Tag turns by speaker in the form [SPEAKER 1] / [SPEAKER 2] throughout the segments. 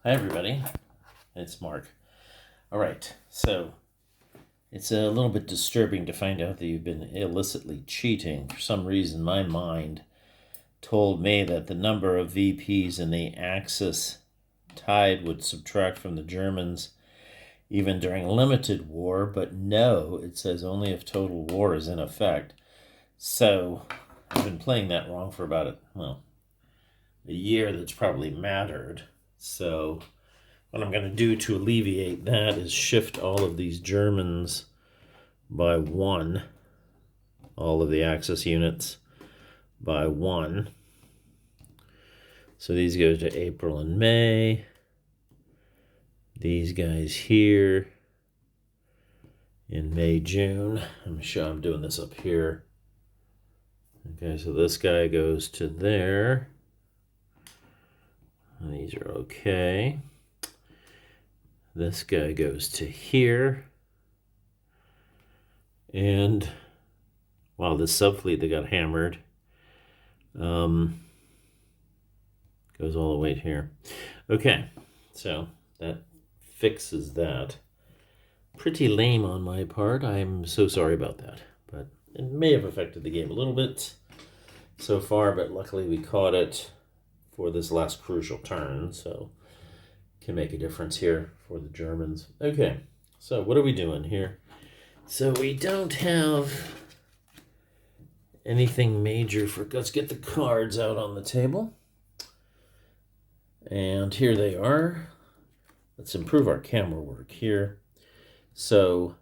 [SPEAKER 1] Hi everybody, it's Mark. All right, so it's a little bit disturbing to find out that you've been illicitly cheating. For some reason, my mind told me that the number of VPs in the Axis tide would subtract from the Germans even during limited war, but no, it says only if total war is in effect. So I've been playing that wrong for about a year. That's probably mattered. So what I'm going to do to alleviate that is shift all of these Germans by 1, all of the Axis units by 1. So these go to April and May. These guys here in May, June. I'm sure I'm doing this up here. Okay, so this guy goes to there. And these are okay. This guy goes to here. And wow, this subfleet that got hammered goes all the way here. Okay, so that fixes that. Pretty lame on my part. I'm so sorry about that. But it may have affected the game a little bit so far, but luckily we caught it for this last crucial turn, so can make a difference here for the Germans. Okay, so what are we doing here? So we don't have anything major for... Let's get the cards out on the table. And here they are. Let's improve our camera work here. So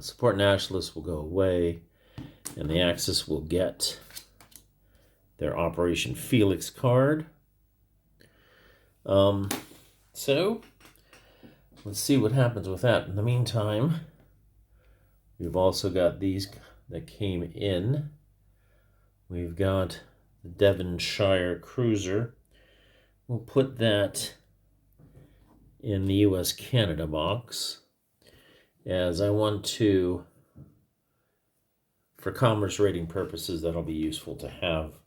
[SPEAKER 1] support nationalists will go away, and the Axis will get their Operation Felix card. So let's see what happens with that. In the meantime, we've also got these that came in. We've got the Devonshire cruiser. We'll put that in the US-Canada box, as I want to, for commerce rating purposes, that'll be useful to have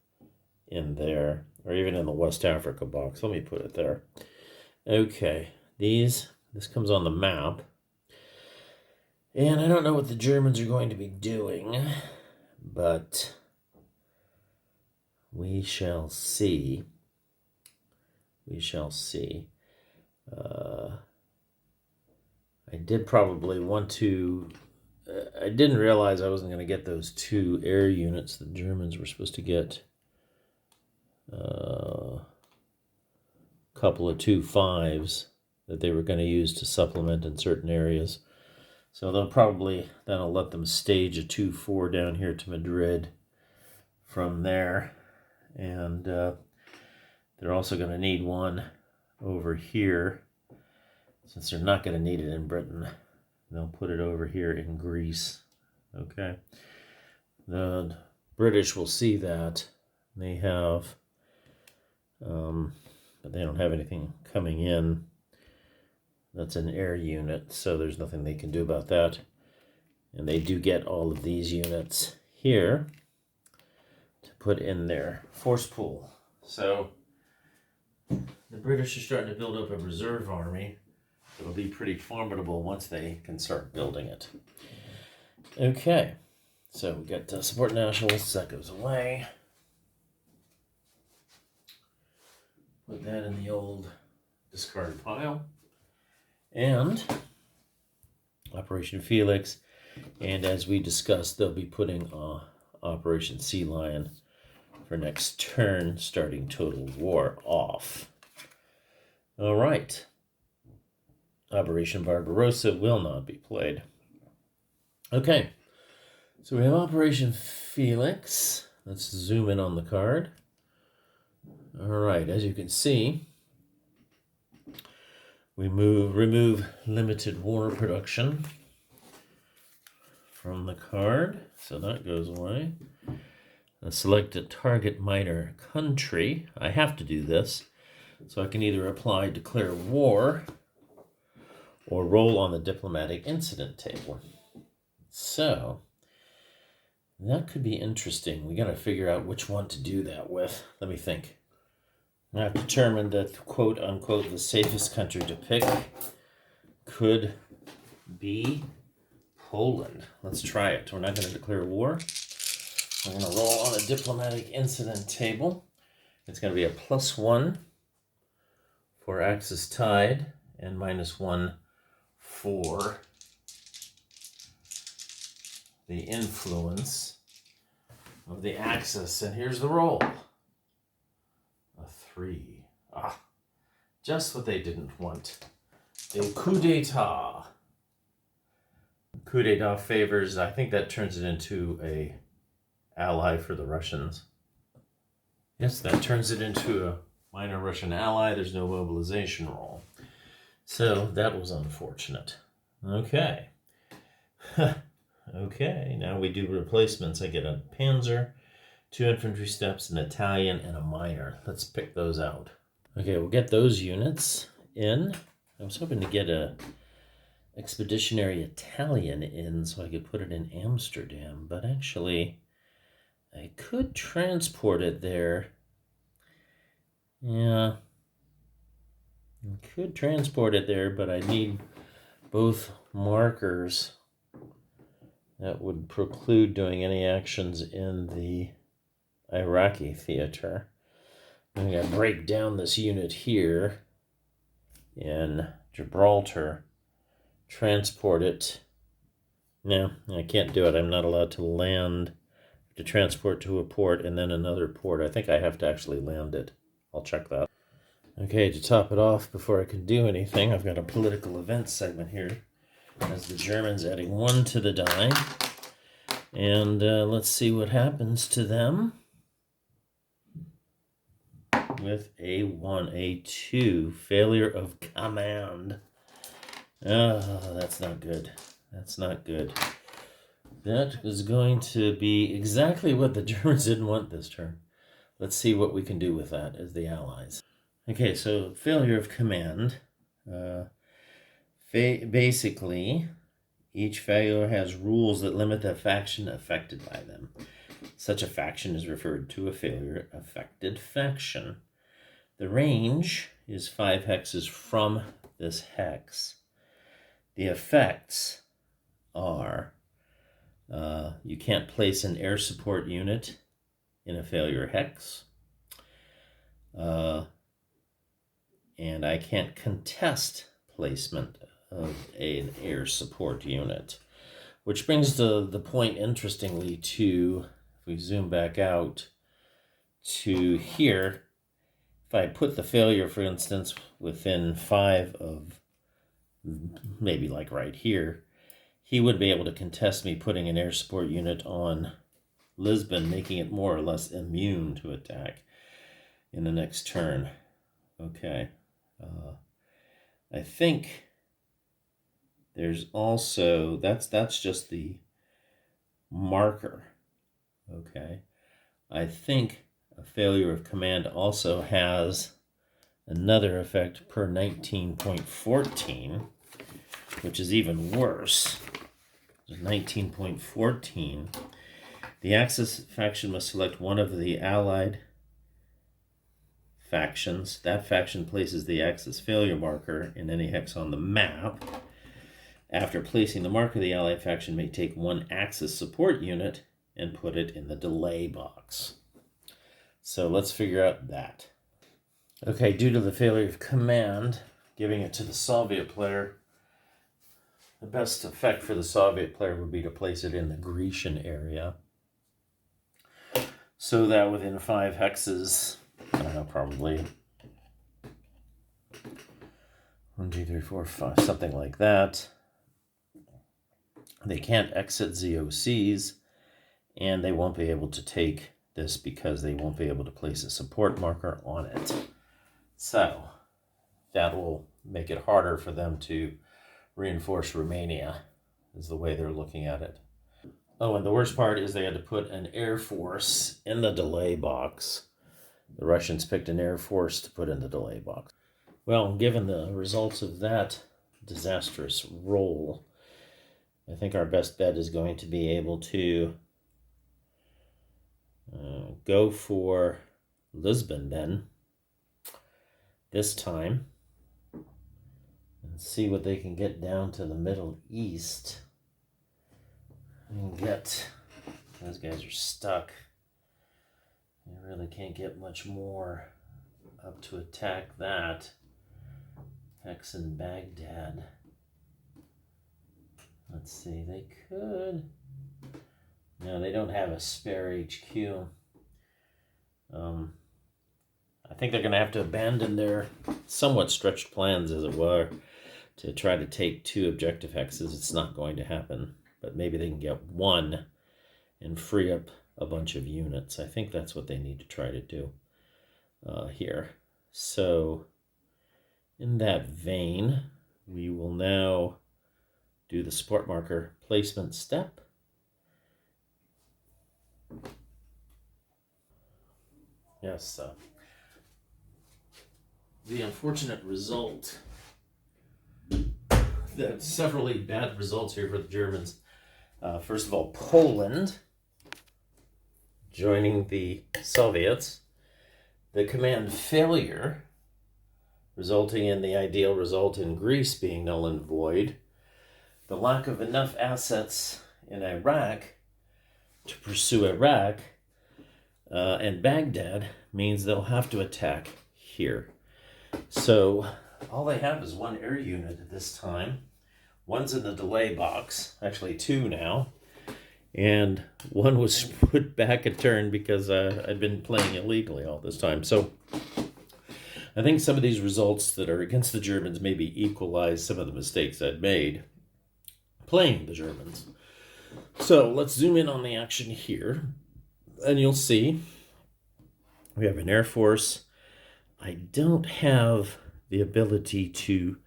[SPEAKER 1] in there, or even in the West Africa box. Let me put it there. Okay, this comes on the map, and I don't know what the Germans are going to be doing, but we shall see. We shall see. I did probably want to... I didn't realize I wasn't going to get those 2 air units the Germans were supposed to get. A couple of 2-5s that they were going to use to supplement in certain areas. So that'll let them stage a 2-4 down here to Madrid from there. And they're also going to need one over here. Since they're not going to need it in Britain, they'll put it over here in Greece. Okay. The British will see that. They have, but they don't have anything coming in. That's an air unit, so there's nothing they can do about that. And they do get all of these units here to put in their force pool. So the British are starting to build up a reserve army. It'll be pretty formidable once they can start building it. Okay, so we got support nationalists. That goes away. Put that in the old discard pile. And Operation Felix. And as we discussed, they'll be putting Operation Sea Lion for next turn, starting Total War off. All right. Operation Barbarossa will not be played. Okay, so we have Operation Felix. Let's zoom in on the card. All right, as you can see, we remove limited war production from the card, so that goes away. Select a target minor country. I have to do this, so I can either apply declare war or roll on the diplomatic incident table. So that could be interesting. We got to figure out which one to do that with. Let me think. I've determined that, quote unquote, the safest country to pick could be Poland. Let's try it. We're not going to declare war. We're going to roll on a diplomatic incident table. It's going to be a +1 for Axis tied and -1 for the influence of the Axis. And here's the roll. A 3. Just what they didn't want. A coup d'etat. Coup d'etat favors, I think that turns it into a ally for the Russians. Yes, that turns it into a minor Russian ally. There's no mobilization roll. So that was unfortunate. Okay. Okay, now we do replacements. I get a Panzer, 2 infantry steps, an Italian, and a minor. Let's pick those out. Okay, we'll get those units in. I was hoping to get a expeditionary Italian in so I could put it in Amsterdam, but actually I could transport it there. Yeah, I could transport it there, but I need both markers. That would preclude doing any actions in the Iraqi theater. I'm going to break down this unit here in Gibraltar, transport it. No, I can't do it. I'm not allowed to land, to transport to a port and then another port. I think I have to actually land it. I'll check that. Okay, to top it off, before I can do anything, I've got a political events segment here. As the Germans adding 1 to the die. And let's see what happens to them. With a 1, a 2, failure of command. Oh, that's not good. That's not good. That is going to be exactly what the Germans didn't want this turn. Let's see what we can do with that as the Allies. Okay, so failure of command. Basically, each failure has rules that limit the faction affected by them. Such a faction is referred to a failure-affected faction. The range is 5 hexes from this hex. The effects are you can't place an air support unit in a failure hex. And I can't contest placement of an air support unit. Which brings the point, interestingly, to, if we zoom back out to here, if I put the failure, for instance, within 5 of, maybe like right here, he would be able to contest me putting an air support unit on Lisbon, making it more or less immune to attack in the next turn. Okay. I think there's also, that's just the marker. Okay. I think a failure of command also has another effect per 19.14, which is even worse. 19.14. The Axis faction must select one of the Allied factions. That faction places the Axis failure marker in any hex on the map. After placing the marker, the Allied faction may take 1 Axis support unit and put it in the delay box. So let's figure out that. Okay, due to the failure of command, giving it to the Soviet player, the best effect for the Soviet player would be to place it in the Grecian area. So that within 5 hexes, I don't know, probably 1, 2, 3, 4, 5, something like that. They can't exit ZOCs, and they won't be able to take this because they won't be able to place a support marker on it. So that will make it harder for them to reinforce Romania, is the way they're looking at it. Oh, and the worst part is they had to put an air force in the delay box. The Russians picked an air force to put in the delay box. Well, given the results of that disastrous roll, I think our best bet is going to be able to go for Lisbon then. this time and see what they can get down to the Middle East and get. Those guys are stuck. They really can't get much more up to attack that. Hex in Baghdad. Let's see, they could. No, they don't have a spare HQ. I think they're going to have to abandon their somewhat stretched plans, as it were, to try to take 2 objective hexes. It's not going to happen, but maybe they can get 1 and free up a bunch of units. I think that's what they need to try to do here. So in that vein, we will now do the support marker placement step. Yes, the unfortunate result, that severally bad results here for the Germans. First of all, Poland joining the Soviets, the command failure resulting in the ideal result in Greece being null and void, the lack of enough assets in Iraq to pursue Iraq, and Baghdad means they'll have to attack here. So all they have is 1 air unit at this time. One's in the delay box, actually 2 now, and 1 was put back a turn because I'd been playing illegally all this time. So I think some of these results that are against the Germans maybe equalize some of the mistakes I'd made playing the Germans. So let's zoom in on the action here, and you'll see we have an Air Force. I don't have the ability to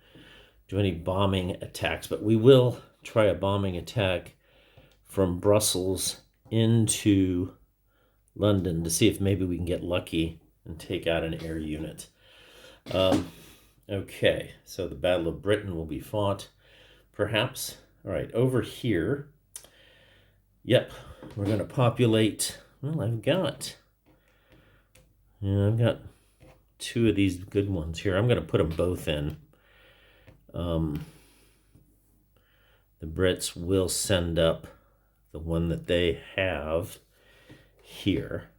[SPEAKER 1] do any bombing attacks, but we will try a bombing attack from Brussels into London to see if maybe we can get lucky and take out an air unit. Okay, so the Battle of Britain will be fought, perhaps. All right, over here, yep, we're going to populate. Well, I've got 2 of these good ones here. I'm going to put them both in. The Brits will send up the one that they have here,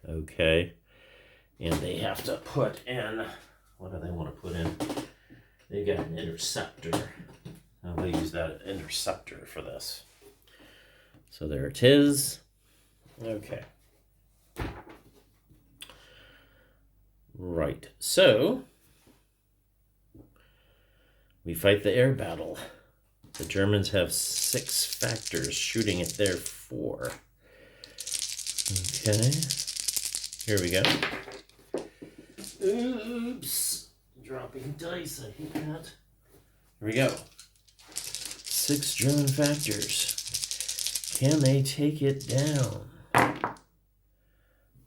[SPEAKER 1] okay? And they have to put in, what do they want to put in? They got an interceptor. I'll use that interceptor for this. So there it is. Okay. Right, so we fight the air battle. The Germans have 6 factors shooting at their 4. Okay, here we go. Oops, dropping dice, I hate that. Here we go. 6 German factors. Can they take it down?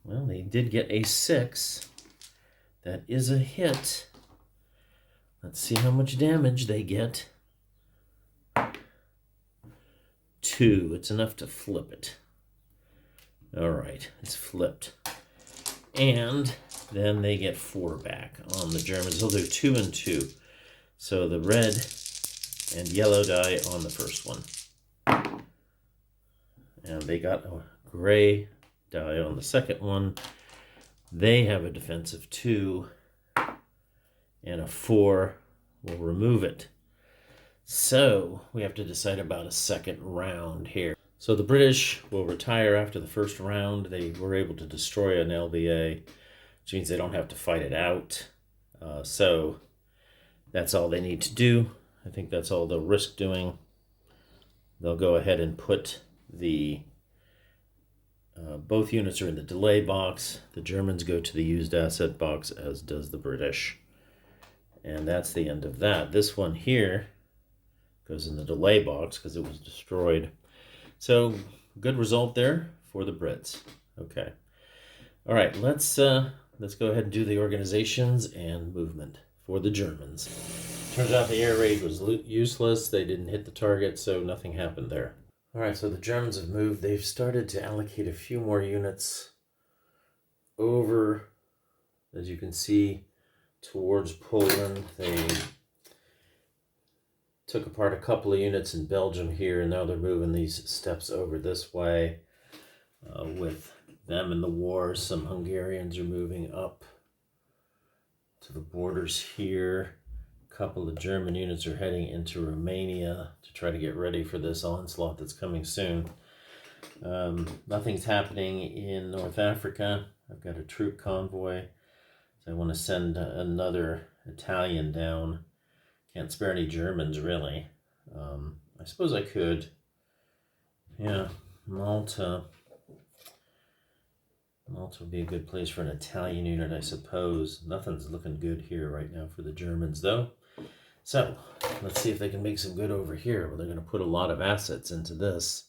[SPEAKER 1] Well, they did get a 6. That is a hit. Let's see how much damage they get. 2. It's enough to flip it. All right, it's flipped. And then they get 4 back on the Germans. They'll do 2 and 2. So the red and yellow die on the first one. And they got a gray die on the second one. They have a defensive 2 and a 4 will remove it. So we have to decide about a second round here. So the British will retire after the first round. They were able to destroy an LBA, which means they don't have to fight it out. So that's all they need to do. I think that's all they'll risk doing. They'll go ahead and put the both units are in the delay box. The Germans go to the used asset box, as does the British. And that's the end of that. This one here goes in the delay box because it was destroyed. So, good result there for the Brits. Okay. All right, let's go ahead and do the organizations and movement for the Germans. Turns out the air raid was useless. They didn't hit the target, so nothing happened there. All right, so the Germans have moved. They've started to allocate a few more units over, as you can see, towards Poland. They took apart a couple of units in Belgium here, and now they're moving these steps over this way. With them in the war, some Hungarians are moving up to the borders here. A couple of German units are heading into Romania to try to get ready for this onslaught that's coming soon. Nothing's happening in North Africa. I've got a troop convoy. So I want to send another Italian down. Can't spare any Germans, really. I suppose I could. Yeah, Malta. Malta would be a good place for an Italian unit, I suppose. Nothing's looking good here right now for the Germans, though. So, let's see if they can make some good over here. Well, they're going to put a lot of assets into this.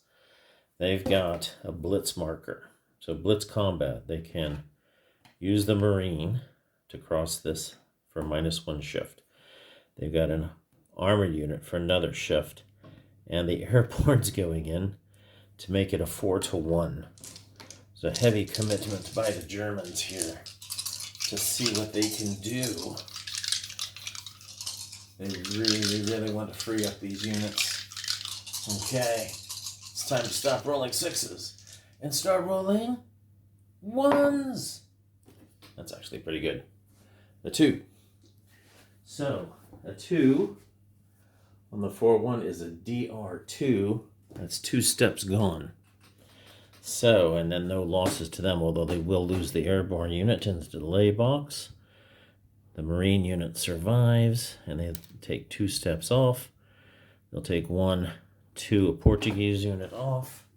[SPEAKER 1] They've got a blitz marker. So, blitz combat. They can use the Marine to cross this for -1 shift. They've got an armored unit for another shift. And the airborne's going in to make it a 4-to-1. It's a heavy commitment by the Germans here to see what they can do. They really want to free up these units. Okay, it's time to stop rolling 6s and start rolling 1s. That's actually pretty good. A 2. So, a 2 on the 4-1 is a DR2. That's 2 steps gone. So, and then no losses to them, although they will lose the airborne unit in the delay box. The Marine unit survives, and they take 2 steps off. They'll take 1, 2, a Portuguese unit off.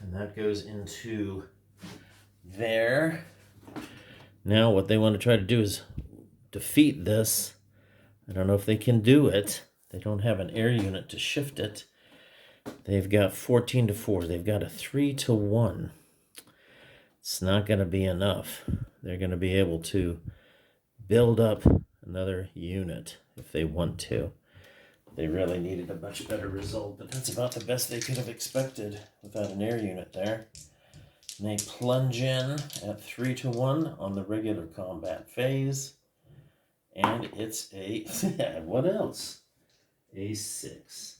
[SPEAKER 1] And that goes into there. Now what they want to try to do is defeat this. I don't know if they can do it. They don't have an air unit to shift it. They've got 14-4. They've got a 3-to-1. It's not going to be enough. They're going to be able to build up another unit if they want to. They really needed a much better result, but that's about the best they could have expected without an air unit there. And they plunge in at 3-to-1 on the regular combat phase. And it's a, what else? A 6.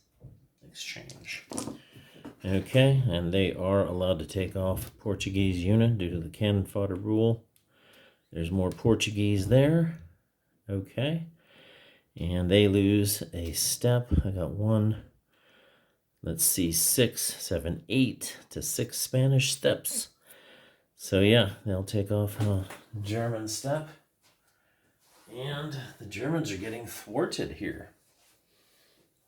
[SPEAKER 1] Exchange. Okay, and they are allowed to take off Portuguese unit due to the cannon fodder rule. There's more Portuguese there. Okay, and they lose a step. I got 1, let's see, 6, 7, 8 to 6 Spanish steps. So yeah, they'll take off a German step. And the Germans are getting thwarted here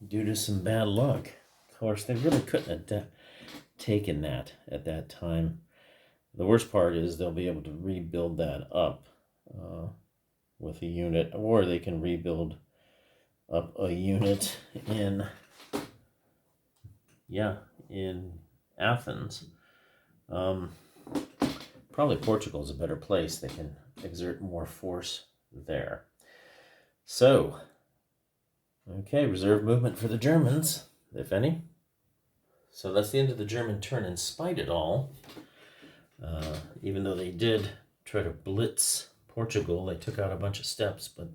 [SPEAKER 1] due to some bad luck. Of course, they really couldn't have taken that at that time. The worst part is they'll be able to rebuild that up with a unit, or they can rebuild up a unit in Athens. Probably Portugal's a better place. They can exert more force there. So, okay, reserve movement for the Germans, if any. So that's the end of the German turn. In spite of it all, even though they did try to blitz Portugal, they took out a bunch of steps, but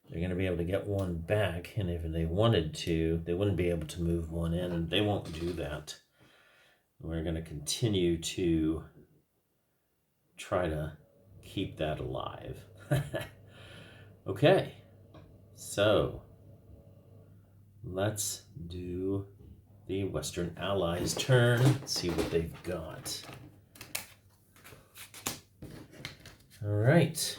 [SPEAKER 1] they're going to be able to get 1 back, and if they wanted to, they wouldn't be able to move 1 in, and they won't do that. We're going to continue to try to keep that alive. Okay, so let's do the Western Allies' turn, see what they've got. All right.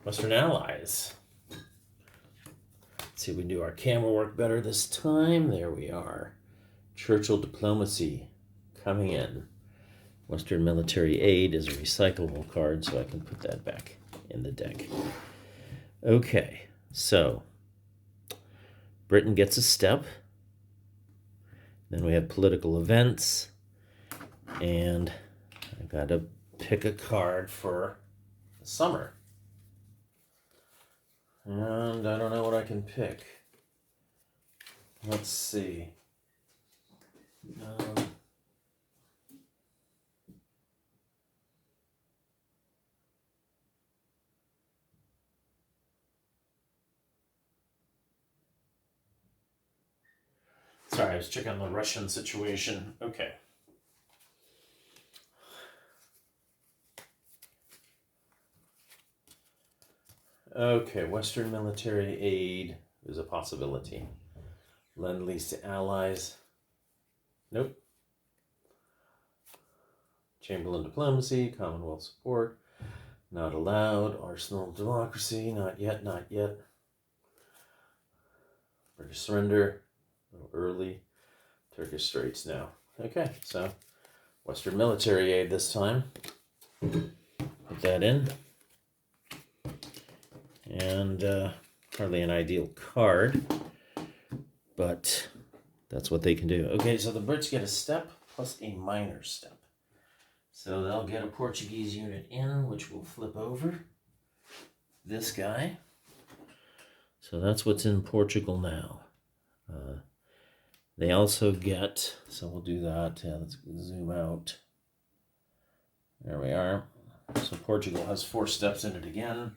[SPEAKER 1] Western Allies. Let's see if we can do our camera work better this time. There we are. Churchill Diplomacy coming in. Western Military Aid is a recyclable card, so I can put that back in the deck. Okay, so Britain gets a step. Then we have political events. And I got to pick a card for the summer. And I don't know what I can pick. Let's see. Sorry, I was checking on the Russian situation. Okay. Okay, Western military aid is a possibility. Lend-lease to allies. Nope. Chamberlain diplomacy, Commonwealth support. Not allowed. Arsenal democracy. Not yet, not yet. British surrender. A little early. Turkish Straits now. Okay, so Western military aid this time. Put that in. And hardly an ideal card, but that's what they can do. Okay, so the Brits get a step plus a minor step. So they'll get a Portuguese unit in, which will flip over this guy. So that's what's in Portugal now. They also get, so we'll do that. Yeah, let's zoom out. There we are. So Portugal has 4 steps in it again.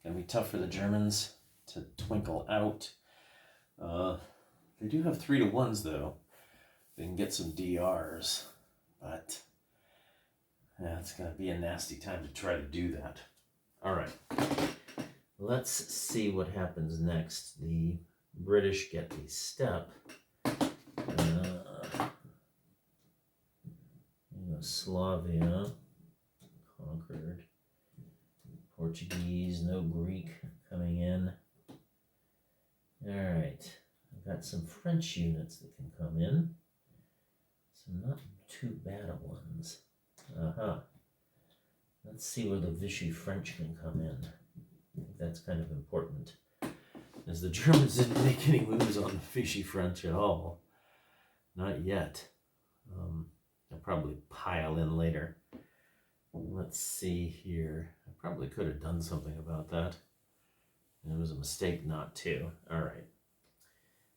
[SPEAKER 1] Gonna be tough for the Germans to twinkle out. They do have 3 to 1s though. They can get some DRs, but yeah, it's gonna be a nasty time to try to do that. All right, let's see what happens next. The British get a step. Yugoslavia conquered. Portuguese, no Greek coming in. All right, I've got some French units that can come in. Some not too bad ones. Let's see where the Vichy French can come in. I think that's kind of important, as the Germans didn't make any moves on the Vichy French at all. Not yet. They'll probably pile in later. Let's see here. I probably could have done something about that. It was a mistake not to. All right.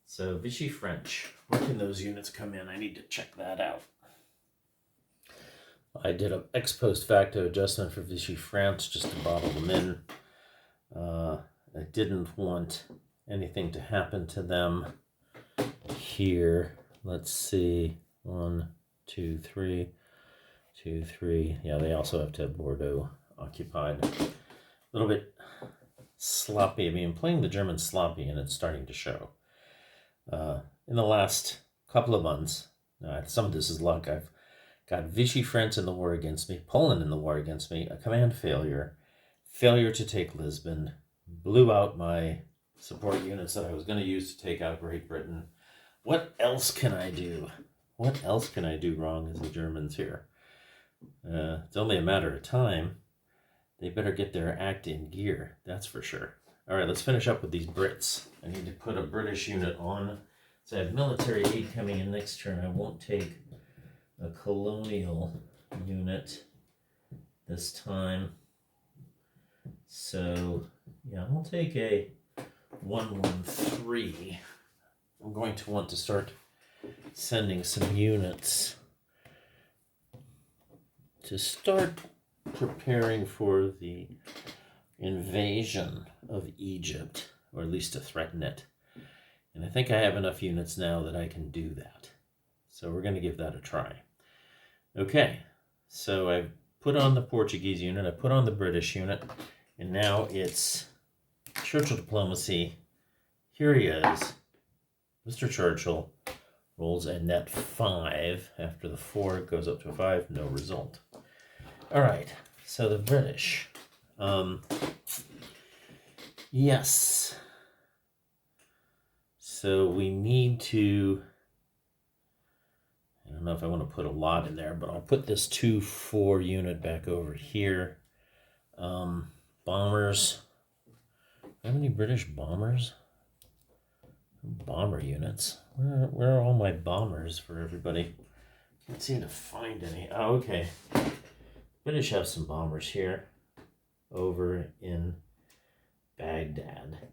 [SPEAKER 1] So Vichy French. Where can those units come in? I need to check that out. I did an ex post facto adjustment for Vichy France just to bottle them in. I didn't want anything to happen to them here. Let's see. 1, 2, 3. 2, 3. Yeah, they also have to have Bordeaux occupied. A little bit sloppy. I mean, I'm playing the Germans sloppy, and it's starting to show. In the last couple of months, some of this is luck. I've got Vichy France in the war against me, Poland in the war against me, a command failure, failure to take Lisbon, blew out my support units that I was going to use to take out Great Britain. What else can I do? What else can I do wrong as the Germans here? It's only a matter of time. They better get their act in gear, that's for sure. All right, let's finish up with these Brits. I need to put a British unit on. So I have military aid coming in next turn. I won't take a colonial unit this time. So, yeah, I'll take a 113. I'm going to want to start sending some units to start preparing for the invasion of Egypt, or at least to threaten it. And I think I have enough units now that I can do that. So we're going to give that a try. Okay, so I've put on the Portuguese unit, I put on the British unit, and now it's Churchill diplomacy. Here he is. Mr. Churchill rolls a net 5. After the 4, it goes up to a 5. No result. All right, so the British. Yes. So we need to, I don't know if I want to put a lot in there, but I'll put this 2-4 unit back over here. Bombers. Do I have any British bombers? Bomber units. Where are all my bombers for everybody? Can't seem to find any. Oh, okay. British have some bombers here over in Baghdad.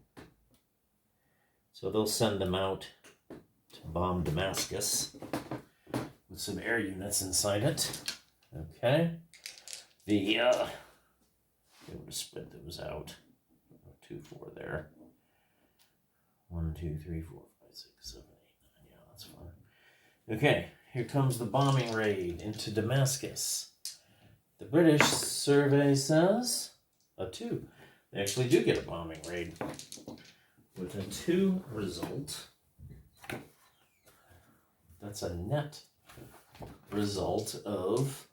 [SPEAKER 1] So they'll send them out to bomb Damascus with some air units inside it. Okay. Be able to spread those out. 2, 4 there. 1, 2, 3, 4, 5, 6, 7, 8, 9. Yeah, That's fun. Okay, here comes the bombing raid into Damascus. The British survey says a 2. They actually do get a bombing raid with a 2 result. That's a net result of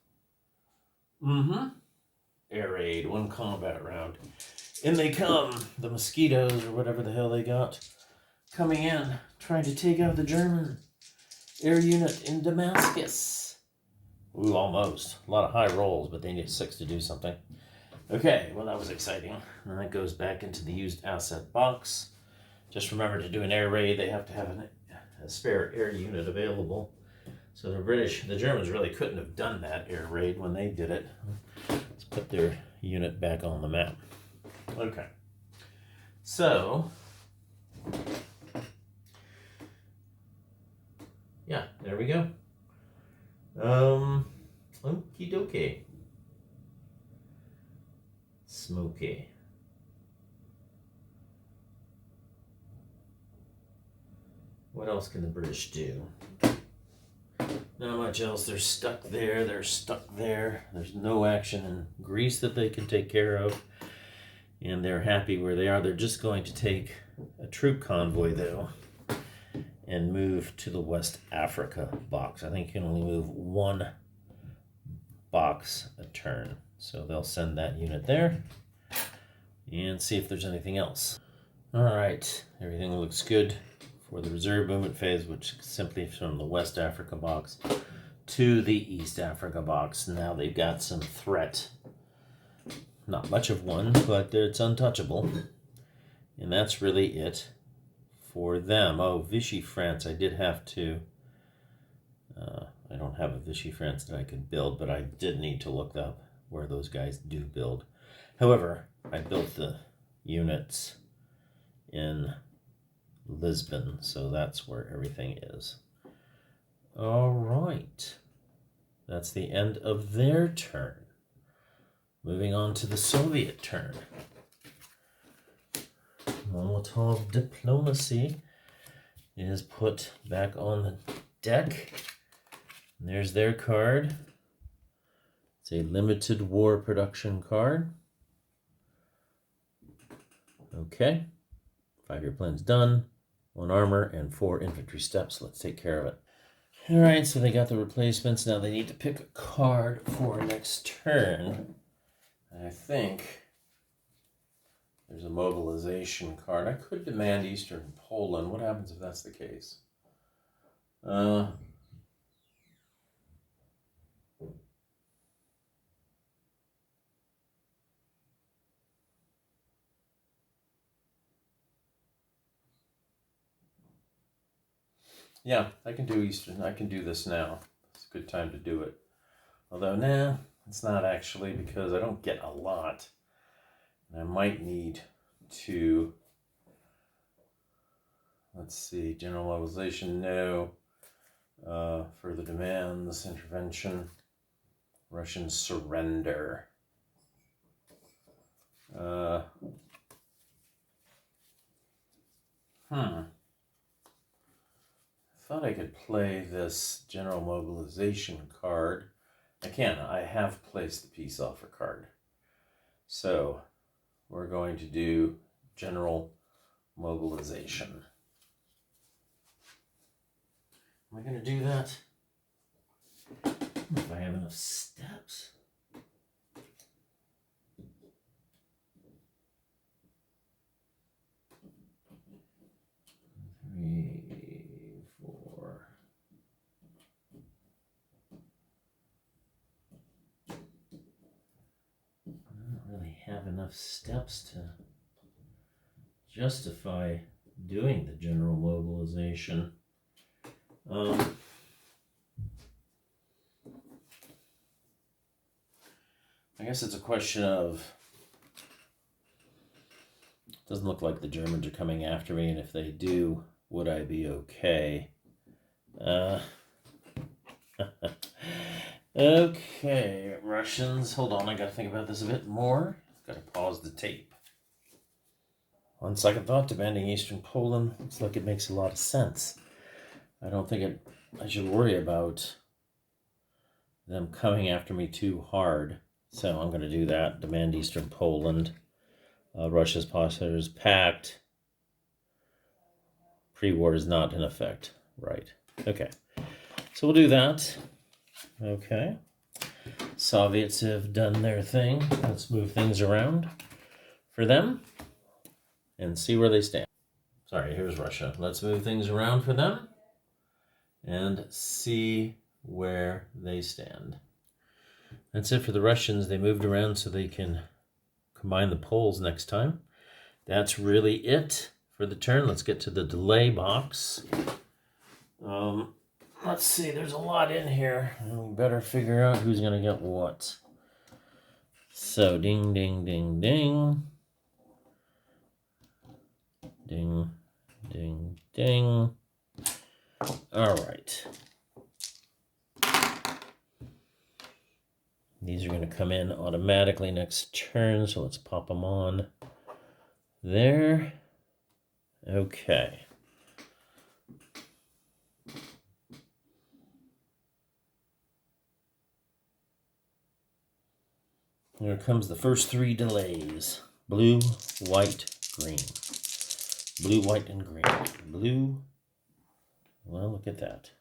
[SPEAKER 1] air raid, 1 combat round. In they come, the mosquitoes or whatever the hell they got, coming in, trying to take out the German air unit in Damascus. Ooh, almost. A lot of high rolls, but they need 6 to do something. Okay, well that was exciting. And that goes back into the used asset box. Just remember, to do an air raid, they have to have a spare air unit available. So the Germans really couldn't have done that air raid when they did it. Let's put their unit back on the map. Okay. So, yeah, there we go. Okie dokie. Smoky. What else can the British do? Not much else. They're stuck there. There's no action in Greece that they can take care of. And they're happy where they are. They're just going to take a troop convoy, though, and move to the West Africa box. I think you can only move 1 box a turn. So they'll send that unit there and see if there's anything else. All right, everything looks good for the reserve movement phase, which is simply from the West Africa box to the East Africa box. Now they've got some threat. Not much of one, but it's untouchable. And that's really it for them. Oh, Vichy France, I did have to... I don't have a Vichy France that I could build, but I did need to look up where those guys do build. However, I built the units in Lisbon, so that's where everything is. All right. That's the end of their turn. Moving on to the Soviet turn. Molotov diplomacy is put back on the deck. And there's their card. It's a limited war production card. Okay. 5-year plan's done. 1 armor and 4 infantry steps. Let's take care of it. All right, so they got the replacements. Now they need to pick a card for next turn. I think there's a mobilization card. I could demand Eastern Poland. What happens if that's the case? Yeah, I can do Eastern. I can do this now. It's a good time to do it. Although, nah, it's not actually, because I don't get a lot. And I might need to, let's see, general mobilization, no. Further demands, intervention, Russian surrender. I thought I could play this general mobilization card. I can. I have placed the peace offer card. So we're going to do general mobilization. Am I going to do that? I don't know if I have enough steps. 3, 4. I don't really have enough steps to justify doing the general mobilization. I guess it's a question of, it doesn't look like the Germans are coming after me, and if they do, would I be okay? Okay, Russians, hold on, I gotta think about this a bit more. Gotta pause the tape. On second thought, demanding Eastern Poland looks like it makes a lot of sense. I don't think I should worry about them coming after me too hard. So I'm going to do that. Demand Eastern Poland. Russia's posture is packed. Pre-war is not in effect. Right. Okay. So we'll do that. Okay. Soviets have done their thing. Let's move things around for them and see where they stand. Sorry, here's Russia. Let's move things around for them and see where they stand. That's it for the Russians. They moved around so they can combine the Poles next time. That's really it for the turn. Let's get to the delay box. Let's see, there's a lot in here. We better figure out who's going to get what. So, ding, ding, ding, ding. Ding, ding, ding. All right. These are going to come in automatically next turn, so let's pop them on there. Okay. Here comes the first three delays. Blue, white, green. Blue, white, and green. Blue. Well, look at that.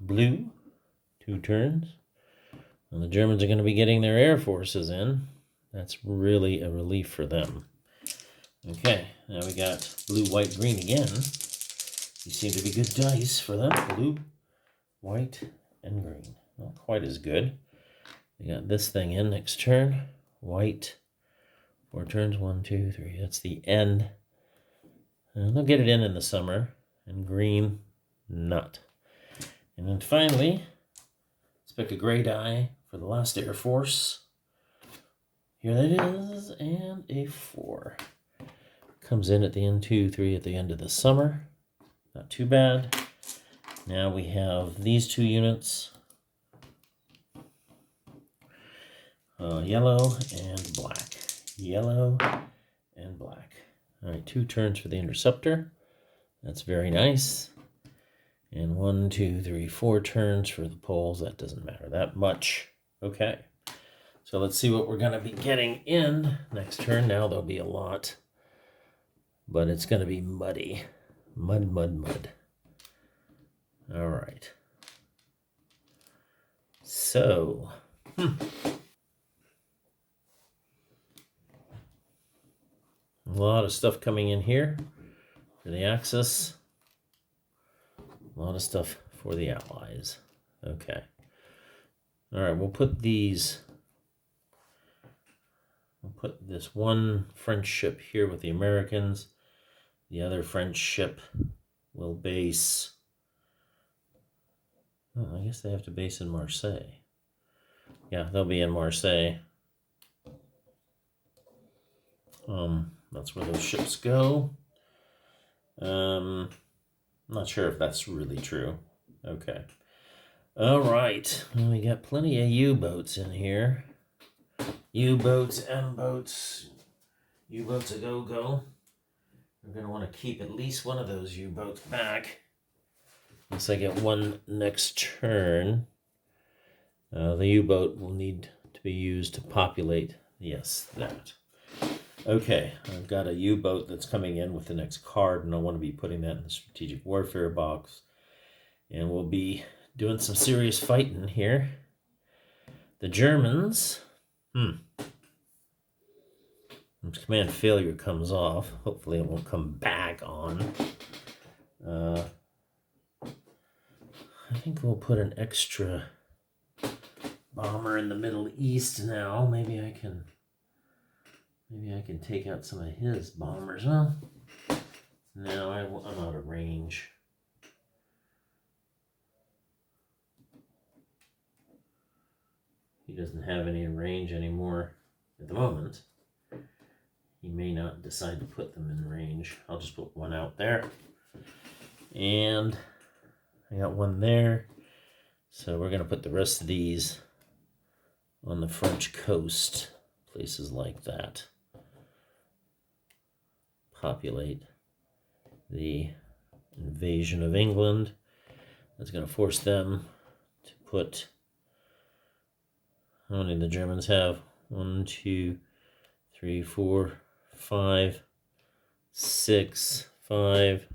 [SPEAKER 1] Blue, 2 turns. And the Germans are going to be getting their air forces in. That's really a relief for them. Okay, now we got blue, white, green again. These seem to be good dice for them. Blue, white, and green. Not quite as good. We got this thing in next turn. White. 4 turns. 1, 2, 3. That's the end. And they'll get it in the summer. And green, not. And then finally, let's pick a gray die for the last Air Force. Here that is. And a 4. Comes in at the end. 2, 3 at the end of the summer. Not too bad. Now we have these 2 units. Yellow and black. Yellow and black. All right, 2 turns for the interceptor. That's very nice. And 1, 2, 3, 4 turns for the poles. That doesn't matter that much. Okay. So let's see what we're going to be getting in next turn. Now there'll be a lot. But it's going to be muddy. Mud, mud, mud. All right. So... A lot of stuff coming in here for the Axis. A lot of stuff for the Allies. Okay. All right, we'll put these... We'll put this one French ship here with the Americans. The other French ship will base... Oh, I guess they have to base in Marseille. Yeah, they'll be in Marseille. That's where those ships go. Not sure if that's really true. Okay. All right. Well, we got plenty of U-boats in here. U-boats, M-boats. U-boats a go-go. We're going to want to keep at least one of those U-boats back. Unless I get one next turn. The U-boat will need to be used to populate. Yes, that. Okay, I've got a U-boat that's coming in with the next card, and I want to be putting that in the strategic warfare box. And we'll be doing some serious fighting here. The Germans... Command failure comes off. Hopefully it won't come back on. I think we'll put an extra bomber in the Middle East now. Maybe I can take out some of his bombers, huh? No, I'm out of range. He doesn't have any range anymore at the moment. He may not decide to put them in range. I'll just put one out there. And I got one there. So we're going to put the rest of these on the French coast. Places like that. Populate the invasion of England. That's going to force them to put, how many do the Germans have? 1, 2, 3, 4, 5, 6, 5.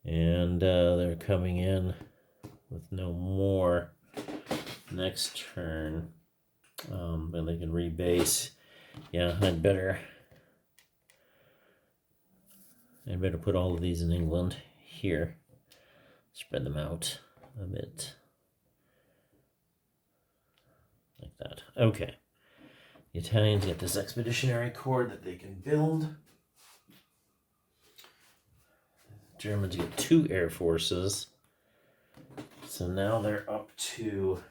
[SPEAKER 1] And they're coming in with no more next turn. But they can rebase. Yeah, I'd better put all of these in England here. Spread them out a bit. Like that. Okay. The Italians get this expeditionary corps that they can build. Germans get 2 air forces. So now they're up to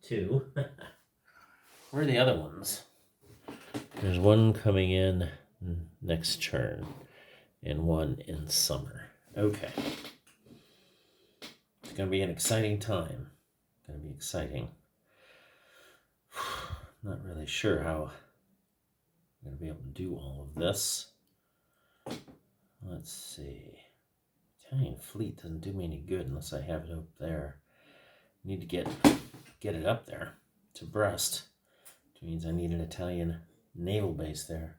[SPEAKER 1] 2. Where are the other ones? There's one coming in next turn and one in summer. Okay. It's going to be an exciting time. Going to be exciting. Not really sure how I'm going to be able to do all of this. Let's see. Italian fleet doesn't do me any good unless I have it up there. I need to get it up there to Brest, which means I need an Italian naval base there.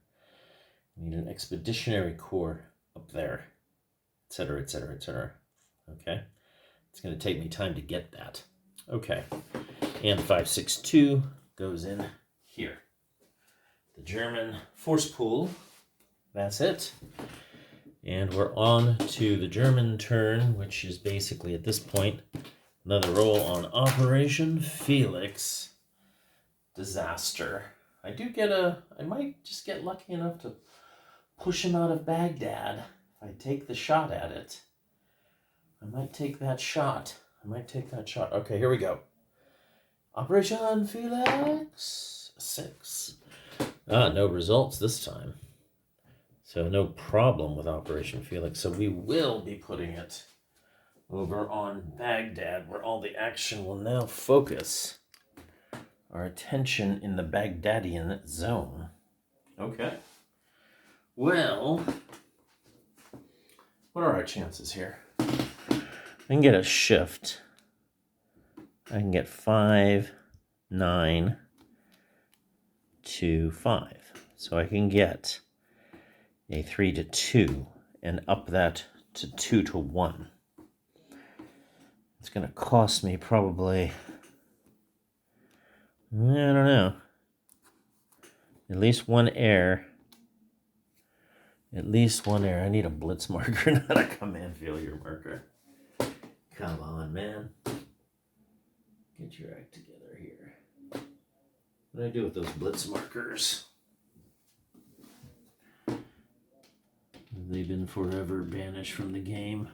[SPEAKER 1] I need an expeditionary corps up there, etc., etc., etc. Okay? It's going to take me time to get that. Okay. And 562 goes in here. The German force pool. That's it. And we're on to the German turn, which is basically at this point another roll on Operation Felix Disaster. I might just get lucky enough to push him out of Baghdad if I take the shot at it. I might take that shot. Okay, here we go. Operation Felix 6. No results this time. So no problem with Operation Felix. So we will be putting it over on Baghdad, where all the action will now focus our attention in the Baghdadian zone. Okay. Well, what are our chances here? I can get a shift. I can get 5, 9 to 5. So I can get a 3 to 2 and up that to 2 to 1. It's going to cost me probably, I don't know, at least one air. I need a blitz marker, not a command failure marker. Come on, man. Get your act together here. What do I do with those blitz markers? Have they been forever banished from the game?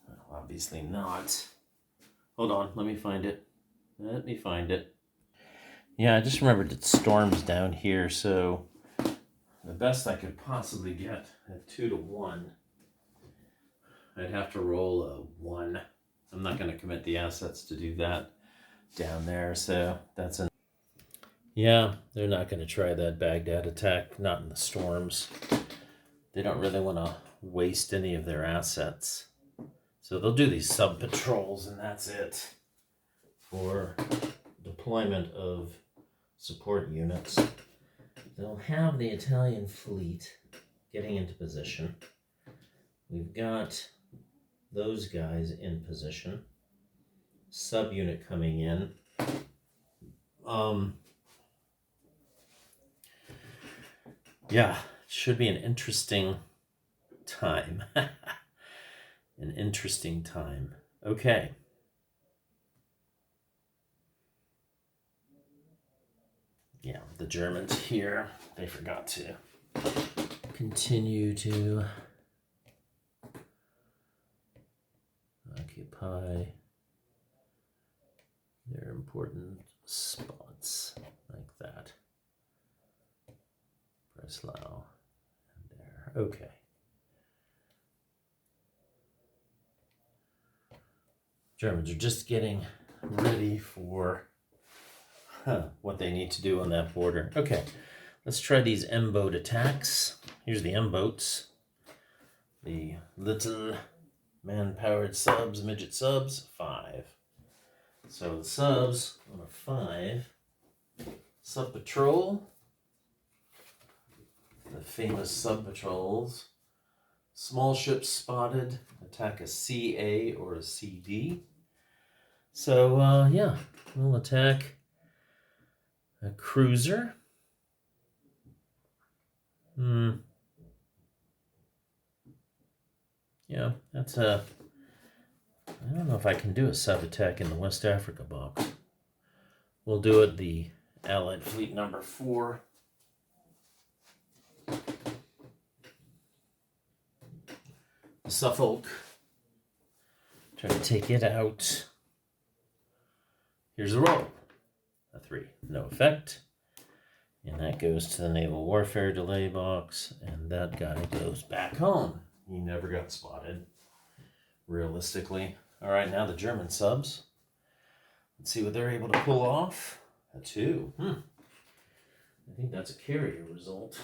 [SPEAKER 1] Well, obviously not. Hold on, let me find it. Yeah, I just remembered it storms down here, so the best I could possibly get at 2 to 1. I'd have to roll a 1. I'm not going to commit the assets to do that down there, so that's an... Yeah, they're not going to try that Baghdad attack, not in the storms. They don't really want to waste any of their assets. So they'll do these sub-patrols, and that's it for deployment of support units. They'll have the Italian fleet getting into position. We've got those guys in position. Subunit coming in. Yeah, should be an interesting time. An interesting time. Okay. Yeah, the Germans here, they forgot to continue to occupy their important spots like that. Breslau and there. Okay. Germans are just getting ready for what they need to do on that border. Okay, let's try these M-boat attacks. Here's the M-boats. The little man-powered subs, midget subs, 5. So the subs on a 5. Sub Patrol. The famous sub patrols. Small ships spotted. Attack a CA or a CD. So, yeah, we'll attack a cruiser. Yeah, that's a... I don't know if I can do a sub-attack in the West Africa box. We'll do it the Allied Fleet number 4. Suffolk. Try to take it out. Here's the roll. A 3. No effect. And that goes to the Naval Warfare Delay box. And that guy goes back home. He never got spotted. Realistically. Alright, now the German subs. Let's see what they're able to pull off. A 2. I think that's a carrier result.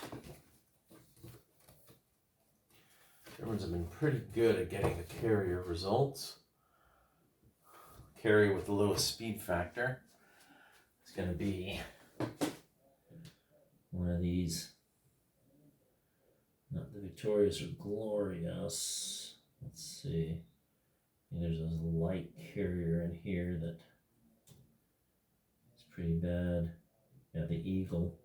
[SPEAKER 1] Germans have been pretty good at getting the carrier results. Carrier with the lowest speed factor. It's going to be one of these. Not the Victorious or Glorious. Let's see. There's a light carrier in here that is pretty bad. Yeah, the Eagle.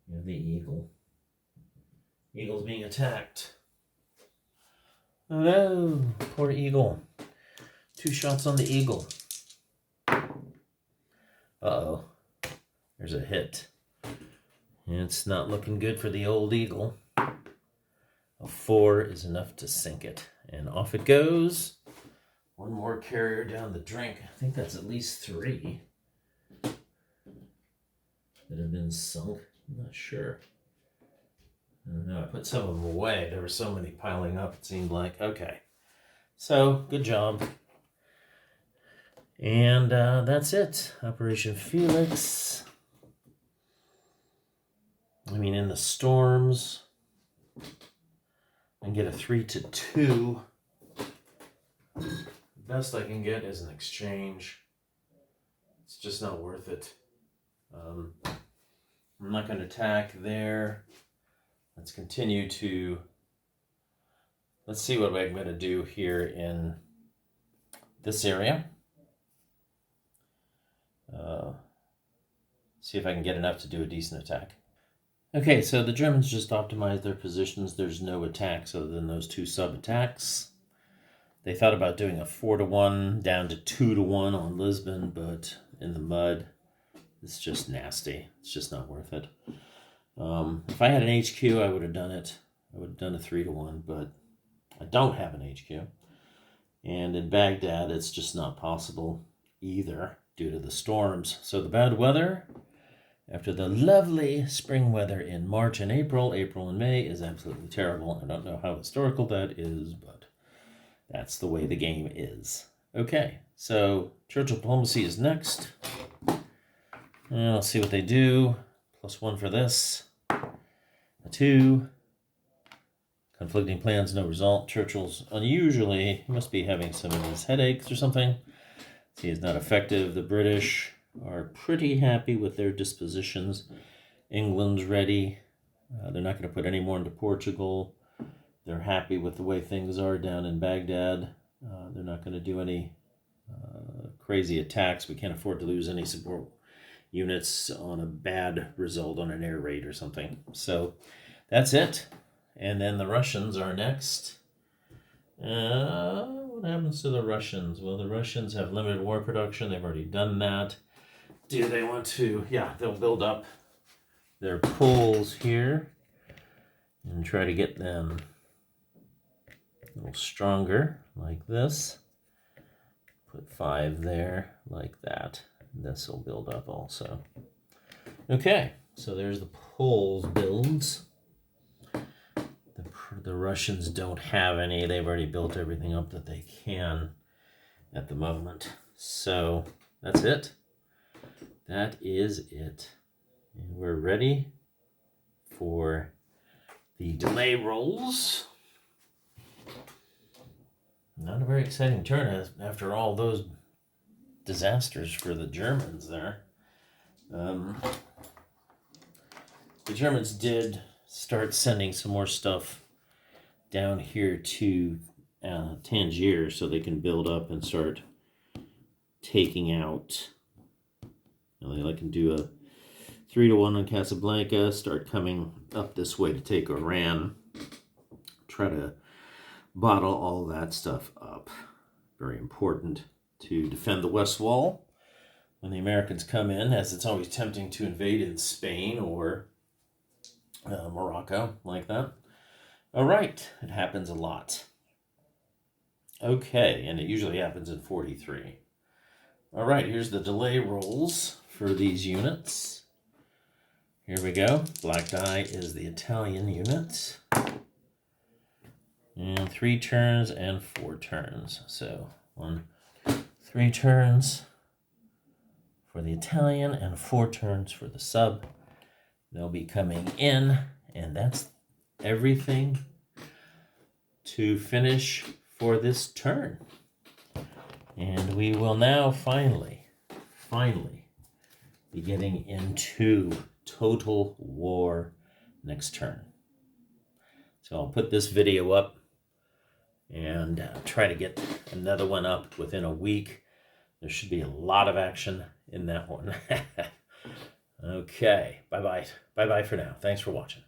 [SPEAKER 1] Yeah, the Eagle. Eagle's being attacked. Oh no, poor Eagle. 2 shots on the Eagle. Uh-oh. There's a hit. It's not looking good for the old Eagle. A 4 is enough to sink it. And off it goes. One more carrier down the drink. I think that's at least 3 that have been sunk. I'm not sure. I don't know. I put some of them away. There were so many piling up, it seemed like. Okay. So, good job. And that's it. Operation Felix. I mean, in the storms. And get a 3-2. The best I can get is an exchange. It's just not worth it. I'm not going to attack there. Let's continue to... Let's see what I'm going to do here in this area. See if I can get enough to do a decent attack. Okay, so the Germans just optimized their positions. There's no attacks other than those 2 sub-attacks. They thought about doing a 4-1 down to 2-1 on Lisbon, but in the mud, it's just nasty. It's just not worth it. If I had an HQ, I would have done it. I would have done a 3-1, but I don't have an HQ. And in Baghdad, it's just not possible either due to the storms. So the bad weather, after the lovely spring weather in March and April and May is absolutely terrible. I don't know how historical that is, but that's the way the game is. Okay, so Churchill Diplomacy is next. And let's see what they do. +1 for this. A 2. Conflicting plans, no result. Churchill's unusually, he must be having some of his headaches or something. He is not effective. The British are pretty happy with their dispositions. England's ready. They're not going to put any more into Portugal. They're happy with the way things are down in Baghdad. They're not going to do any crazy attacks. We can't afford to lose any support units on a bad result on an air raid or something. So that's it. And then the Russians are next. What happens to the Russians? Well, the Russians have limited war production. They've already done that. Do they want to? Yeah, they'll build up their poles here and try to get them a little stronger like this. Put 5 there like that. This will build up also. Okay, so there's the poles builds. The Russians don't have any. They've already built everything up that they can at the moment. So that's it. That is it. And we're ready for the delay rolls. Not a very exciting turn after all those disasters for the Germans there. The Germans did start sending some more stuff down here to Tangier so they can build up and start taking out. They can do a 3-1 on Casablanca, start coming up this way to take Oran, try to bottle all that stuff up. Very important to defend the West Wall when the Americans come in, as it's always tempting to invade in Spain or Morocco like that. All right, it happens a lot. Okay, and it usually happens in 43. All right, here's the delay rolls for these units. Here we go. Black die is the Italian unit. And 3 turns and 4 turns. So 3 turns for the Italian and 4 turns for the sub. They'll be coming in, and that's everything to finish for this turn. And we will now finally be getting into total war next turn. So I'll put this video up and try to get another one up within a week. There should be a lot of action in that one. Okay, bye-bye. Bye-bye for now. Thanks for watching.